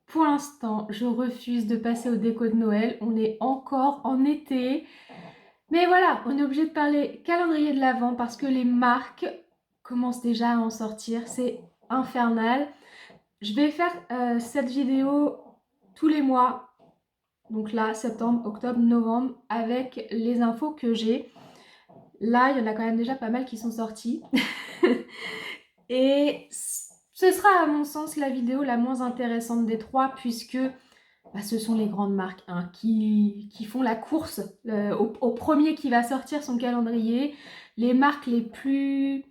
Pour l'instant, je refuse de passer aux décos de Noël. On est encore en été. Mais voilà, on est obligé de parler calendrier de l'Avent parce que les marques commencent déjà à en sortir. C'est infernal. Je vais faire cette vidéo tous les mois. Donc là, septembre, octobre, novembre, avec les infos que j'ai. Là, il y en a quand même déjà pas mal qui sont sortis. Et ce sera à mon sens la vidéo la moins intéressante des trois puisque ce sont les grandes marques hein, qui font la course au premier qui va sortir son calendrier. Les marques les plus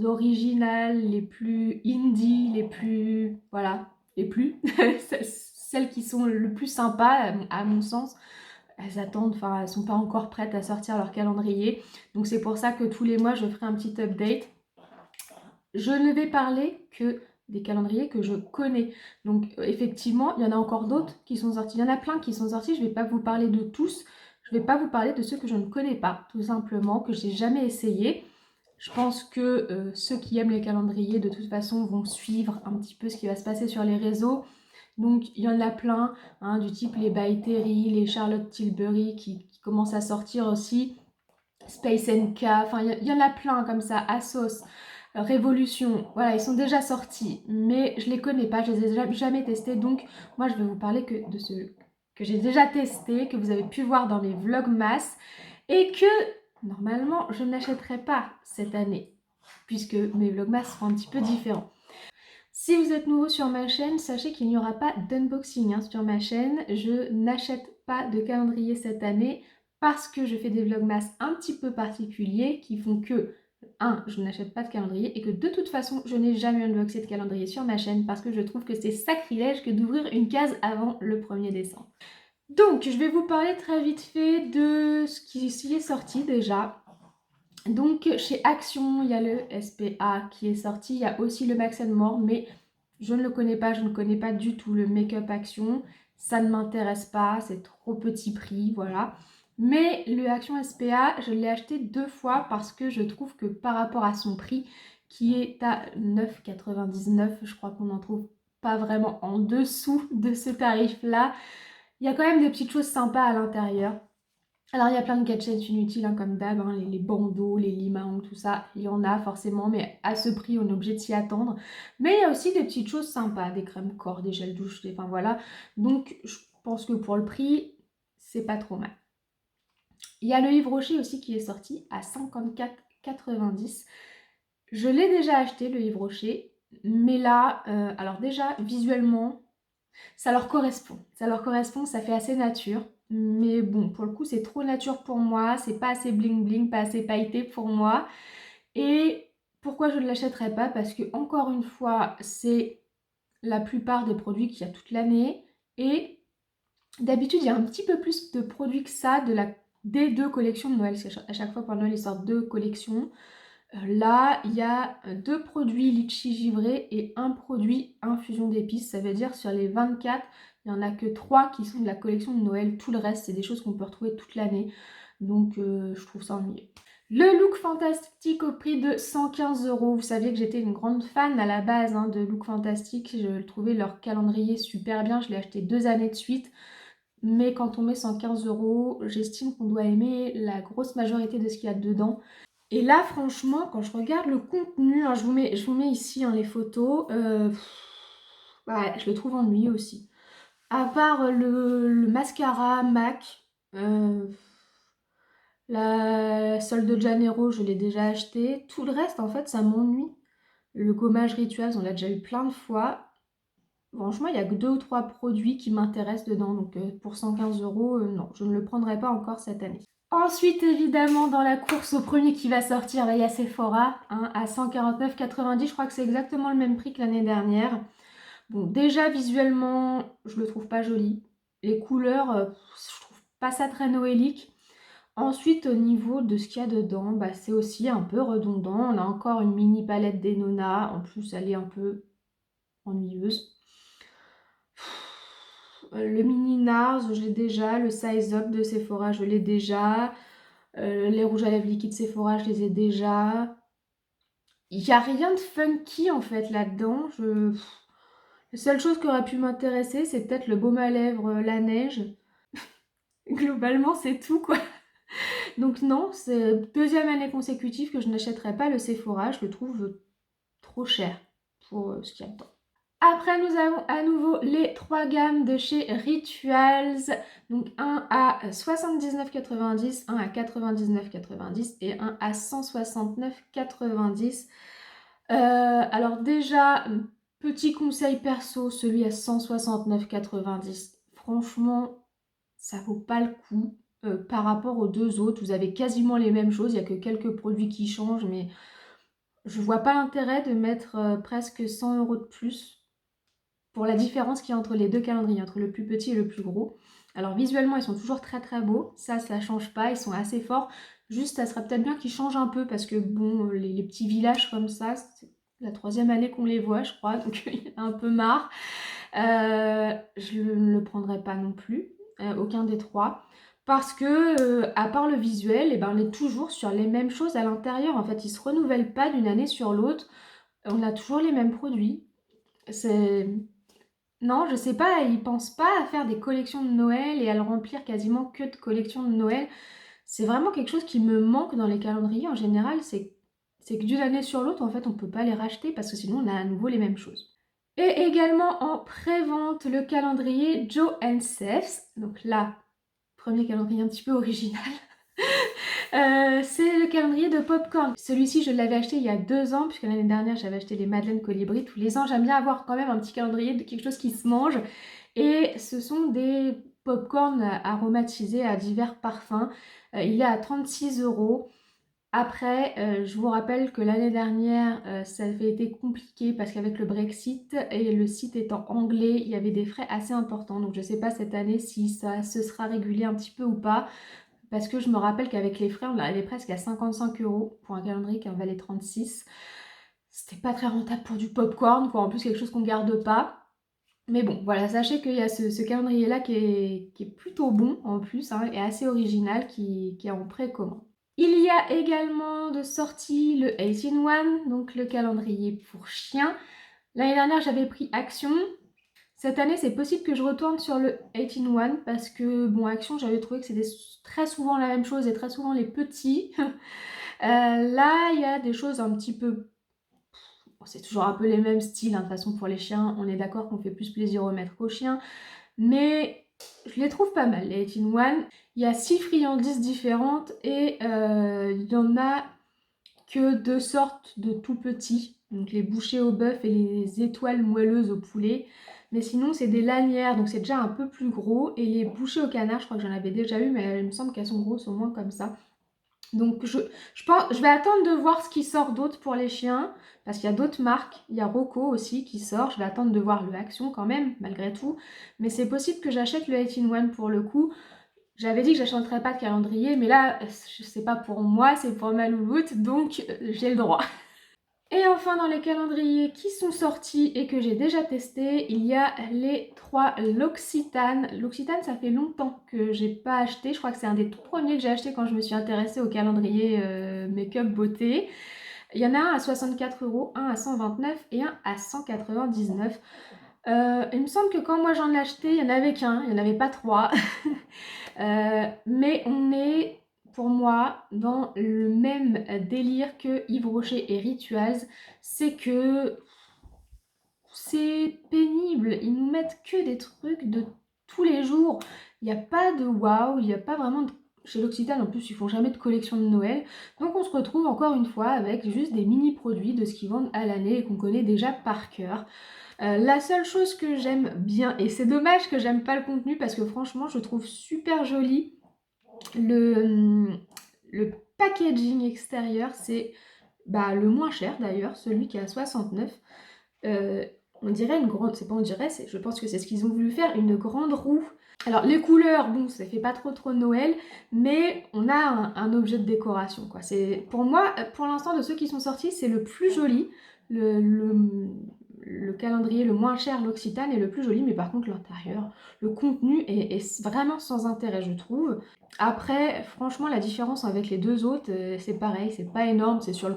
originales, les plus indie, les plus... voilà, les plus... celles qui sont le plus sympas à mon sens. Elles attendent, enfin elles sont pas encore prêtes à sortir leur calendrier. Donc c'est pour ça que tous les mois je ferai un petit update. Je ne vais parler que des calendriers que je connais. Donc effectivement, il y en a encore d'autres qui sont sortis. Il y en a plein qui sont sortis, je ne vais pas vous parler de tous. Je ne vais pas vous parler de ceux que je ne connais pas, tout simplement, que j'ai jamais essayé. Je pense que ceux qui aiment les calendriers, de toute façon, vont suivre un petit peu ce qui va se passer sur les réseaux. Donc il y en a plein, hein, du type les By Terry, les Charlotte Tilbury qui commencent à sortir aussi. Space NK, enfin il y en a plein comme ça, Asos. Révolution, voilà, ils sont déjà sortis, mais je les connais pas, je les ai jamais testés, donc moi je vais vous parler que de ceux que j'ai déjà testés, que vous avez pu voir dans mes vlogmas, et que normalement je n'achèterai pas cette année, puisque mes vlogmas seront un petit peu différents. Si vous êtes nouveau sur ma chaîne, sachez qu'il n'y aura pas d'unboxing hein, sur ma chaîne, je n'achète pas de calendrier cette année, parce que je fais des vlogmas un petit peu particuliers qui font que je n'achète pas de calendrier et que de toute façon, je n'ai jamais unboxé de calendrier sur ma chaîne parce que je trouve que c'est sacrilège que d'ouvrir une case avant le 1er décembre. Donc, je vais vous parler très vite fait de ce qui s'y est sorti déjà. Donc, chez Action, il y a le SPA qui est sorti, il y a aussi le Max More, mais je ne le connais pas, je ne connais pas du tout le Make-up Action. Ça ne m'intéresse pas, c'est trop petit prix, voilà. Mais le Action SPA, je l'ai acheté 2 fois parce que je trouve que par rapport à son prix, qui est à 9,99 €, je crois qu'on n'en trouve pas vraiment en dessous de ce tarif-là. Il y a quand même des petites choses sympas à l'intérieur. Alors il y a plein de gadgets inutiles hein, comme d'hab, hein, les bandeaux, les limes à ongles, tout ça, il y en a forcément, mais à ce prix on est obligé de s'y attendre. Mais il y a aussi des petites choses sympas, des crèmes corps, des gels douche, enfin voilà. Donc je pense que pour le prix, c'est pas trop mal. Il y a le Yves Rocher aussi qui est sorti à 54,90 €. Je l'ai déjà acheté le Yves Rocher, mais là, alors déjà visuellement, ça leur correspond. Ça leur correspond, ça fait assez nature. Mais bon, pour le coup, c'est trop nature pour moi. C'est pas assez bling bling, pas assez pailleté pour moi. Et pourquoi je ne l'achèterais pas? Parce que, encore une fois, c'est la plupart des produits qu'il y a toute l'année. Et d'habitude, il y a un petit peu plus de produits que ça des 2 collections de Noël. Parce qu'à chaque fois, pour Noël, ils sortent 2 collections. Là, il y a 2 produits litchi givré et un produit infusion d'épices. Ça veut dire sur les 24, il n'y en a que 3 qui sont de la collection de Noël. Tout le reste, c'est des choses qu'on peut retrouver toute l'année. Donc, je trouve ça ennuyeux. Le Look Fantastique au prix de 115 €. Vous saviez que j'étais une grande fan à la base hein, de Look Fantastique. Je trouvais leur calendrier super bien. Je l'ai acheté 2 années de suite. Mais quand on met 115 €, j'estime qu'on doit aimer la grosse majorité de ce qu'il y a dedans. Et là, franchement, quand je regarde le contenu, hein, je vous mets ici hein, les photos, ouais, je le trouve ennuyeux aussi. À part le mascara MAC, la Sol de Janeiro, je l'ai déjà acheté. Tout le reste, en fait, ça m'ennuie. Le gommage Rituals, on l'a déjà eu plein de fois. Franchement, il n'y a que 2 ou 3 produits qui m'intéressent dedans. Donc pour 115 €, non, je ne le prendrai pas encore cette année. Ensuite, évidemment, dans la course au premier qui va sortir, il y a Sephora hein, à 149,90 €. Je crois que c'est exactement le même prix que l'année dernière. Bon, déjà, visuellement, je le trouve pas joli. Les couleurs, je trouve pas ça très noélique. Ensuite, au niveau de ce qu'il y a dedans, c'est aussi un peu redondant. On a encore une mini palette d'Enona. En plus, elle est un peu ennuyeuse. Le mini NARS, je l'ai déjà. Le Size Up de Sephora, je l'ai déjà. Les rouges à lèvres liquides Sephora, je les ai déjà. Il n'y a rien de funky en fait là-dedans. La seule chose qui aurait pu m'intéresser, c'est peut-être le baume à lèvres, la neige. Globalement, c'est tout, quoi. Donc non, c'est deuxième année consécutive que je n'achèterai pas le Sephora. Je le trouve trop cher pour ce qu'il y a dedans. Après, nous avons à nouveau les trois gammes de chez Rituals. Donc un à 79,90, un à 99,90 et un à 169,90. Alors déjà, petit conseil perso, celui à 169,90. Franchement, ça vaut pas le coup par rapport aux deux autres. Vous avez quasiment les mêmes choses, il n'y a que quelques produits qui changent, mais je vois pas l'intérêt de mettre presque 100 € de plus pour la différence qu'il y a entre les deux calendriers, entre le plus petit et le plus gros. Alors visuellement, ils sont toujours très très beaux, ça change pas, ils sont assez forts. Juste, ça serait peut-être bien qu'ils changent un peu parce que bon, les petits villages comme ça, c'est la troisième année qu'on les voit, je crois, donc il y en a un peu marre. Je ne le prendrai pas non plus, aucun des trois. Parce que, à part le visuel, eh ben, on est toujours sur les mêmes choses à l'intérieur. En fait, ils ne se renouvellent pas d'une année sur l'autre. On a toujours les mêmes produits. C'est... Non, je sais pas, ils pensent pas à faire des collections de Noël et à le remplir quasiment que de collections de Noël. C'est vraiment quelque chose qui me manque dans les calendriers en général, c'est que d'une année sur l'autre, en fait, on peut pas les racheter parce que sinon on a à nouveau les mêmes choses. Et également en pré-vente, le calendrier Joe and Seth. Donc là, premier calendrier un petit peu original. C'est le calendrier de Popcorn. Celui-ci, je l'avais acheté il y a 2 ans, puisque l'année dernière, j'avais acheté les Madeleine Colibri. Tous les ans, j'aime bien avoir quand même un petit calendrier de quelque chose qui se mange. Et ce sont des popcorn aromatisés à divers parfums. Il est à 36 €. Après, je vous rappelle que l'année dernière, ça avait été compliqué parce qu'avec le Brexit et le site étant anglais, il y avait des frais assez importants. Donc je ne sais pas cette année si ça se sera régulé un petit peu ou pas. Parce que je me rappelle qu'avec les frais, on allait presque à 55 € pour un calendrier qui en valait 36. C'était pas très rentable pour du popcorn, quoi. En plus, quelque chose qu'on garde pas. Mais bon, voilà, sachez qu'il y a ce calendrier-là qui est plutôt bon en plus, hein, et assez original, qui est en précommande. Il y a également de sortie le 18-1, donc le calendrier pour chiens. L'année dernière, j'avais pris Action. Cette année, c'est possible que je retourne sur le 18-1 parce que, bon, Action, j'avais trouvé que c'était très souvent la même chose et très souvent les petits. Là, il y a des choses un petit peu... Bon, c'est toujours un peu les mêmes styles, hein, de toute façon, pour les chiens. On est d'accord qu'on fait plus plaisir au maître qu'aux chiens. Mais je les trouve pas mal, les 18-1. Il y a 6 friandises différentes et il y en a que 2 sortes de tout petits. Donc les bouchées au bœuf et les étoiles moelleuses au poulet. Mais sinon, c'est des lanières, donc c'est déjà un peu plus gros. Et les bouchées au canard, je crois que j'en avais déjà eu, mais il me semble qu'elles sont grosses au moins comme ça. Donc je vais attendre de voir ce qui sort d'autre pour les chiens, parce qu'il y a d'autres marques. Il y a Rocco aussi qui sort. Je vais attendre de voir le Action quand même, malgré tout. Mais c'est possible que j'achète le 18-1 pour le coup. J'avais dit que j'achèterais pas de calendrier, mais là, c'est pas pour moi, c'est pour ma louloute, donc j'ai le droit. Et enfin, dans les calendriers qui sont sortis et que j'ai déjà testé, il y a les 3 L'Occitane. L'Occitane, ça fait longtemps que j'ai pas acheté. Je crois que c'est un des tout premiers que j'ai acheté quand je me suis intéressée au calendrier make-up beauté. Il y en a un à 64 €, un à 129 et un à 199. Il me semble que quand moi j'en ai acheté, il n'y en avait qu'un, il n'y en avait pas 3. Mais on est, pour moi, dans le même délire que Yves Rocher et Rituals. C'est que c'est pénible. Ils nous mettent que des trucs de tous les jours. Il n'y a pas de waouh, il n'y a pas vraiment de... Chez l'Occitane, en plus, ils font jamais de collection de Noël. Donc on se retrouve encore une fois avec juste des mini-produits de ce qu'ils vendent à l'année et qu'on connaît déjà par cœur. La seule chose que j'aime bien, et c'est dommage que j'aime pas le contenu parce que franchement je trouve super joli le packaging extérieur, c'est le moins cher d'ailleurs, celui qui est à 69. On dirait une grande, c'est pas on dirait, je pense que c'est ce qu'ils ont voulu faire, une grande roue. Alors les couleurs, bon, ça fait pas trop Noël, mais on a un objet de décoration, quoi. C'est, pour moi, pour l'instant, de ceux qui sont sortis, c'est le plus joli. le calendrier le moins cher, l'Occitane, est le plus joli, mais par contre l'intérieur, le contenu est vraiment sans intérêt, je trouve. Après, franchement, la différence avec les deux autres, c'est pareil, c'est pas énorme, c'est sur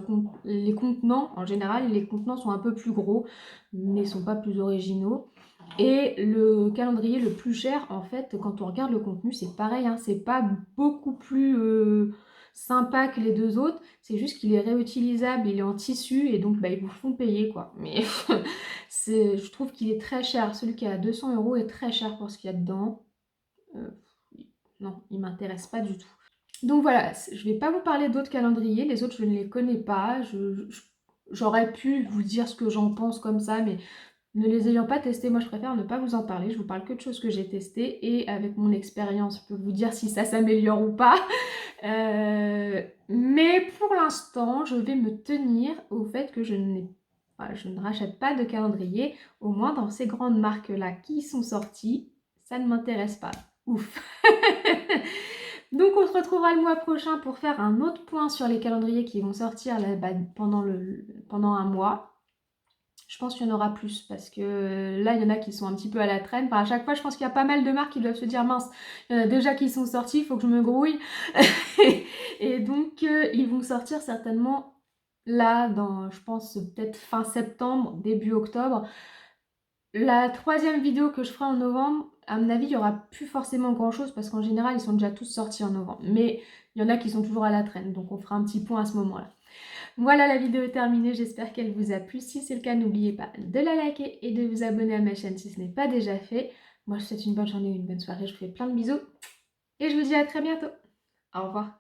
les contenants. En général, les contenants sont un peu plus gros, mais sont pas plus originaux. Et le calendrier le plus cher, en fait, quand on regarde le contenu, c'est pareil, hein, c'est pas beaucoup plus sympa que les deux autres, c'est juste qu'il est réutilisable, il est en tissu, et donc bah, ils vous font payer, quoi. Mais je trouve qu'il est très cher, celui qui est à 200 € est très cher pour ce qu'il y a dedans. Non, il m'intéresse pas du tout. Donc voilà, je vais pas vous parler d'autres calendriers, les autres je ne les connais pas, j'aurais pu vous dire ce que j'en pense comme ça, mais ne les ayant pas testés, moi je préfère ne pas vous en parler, je vous parle que de choses que j'ai testées, et avec mon expérience, je peux vous dire si ça s'améliore ou pas. Mais pour l'instant, je vais me tenir au fait que je ne rachète pas de calendrier, au moins dans ces grandes marques-là qui sont sorties, ça ne m'intéresse pas. Ouf. Donc on se retrouvera le mois prochain pour faire un autre point sur les calendriers qui vont sortir là, pendant un mois. Je pense qu'il y en aura plus parce que là, il y en a qui sont un petit peu à la traîne. Enfin, à chaque fois, je pense qu'il y a pas mal de marques qui doivent se dire mince, il y en a déjà qui sont sortis, il faut que je me grouille. Et donc, ils vont sortir certainement là, je pense peut-être fin septembre, début octobre. La troisième vidéo que je ferai en novembre, à mon avis, il n'y aura plus forcément grand-chose parce qu'en général, ils sont déjà tous sortis en novembre. Mais il y en a qui sont toujours à la traîne, donc on fera un petit point à ce moment-là. Voilà, la vidéo est terminée, j'espère qu'elle vous a plu. Si c'est le cas, n'oubliez pas de la liker et de vous abonner à ma chaîne si ce n'est pas déjà fait. Moi, je vous souhaite une bonne journée ou une bonne soirée, je vous fais plein de bisous et je vous dis à très bientôt. Au revoir.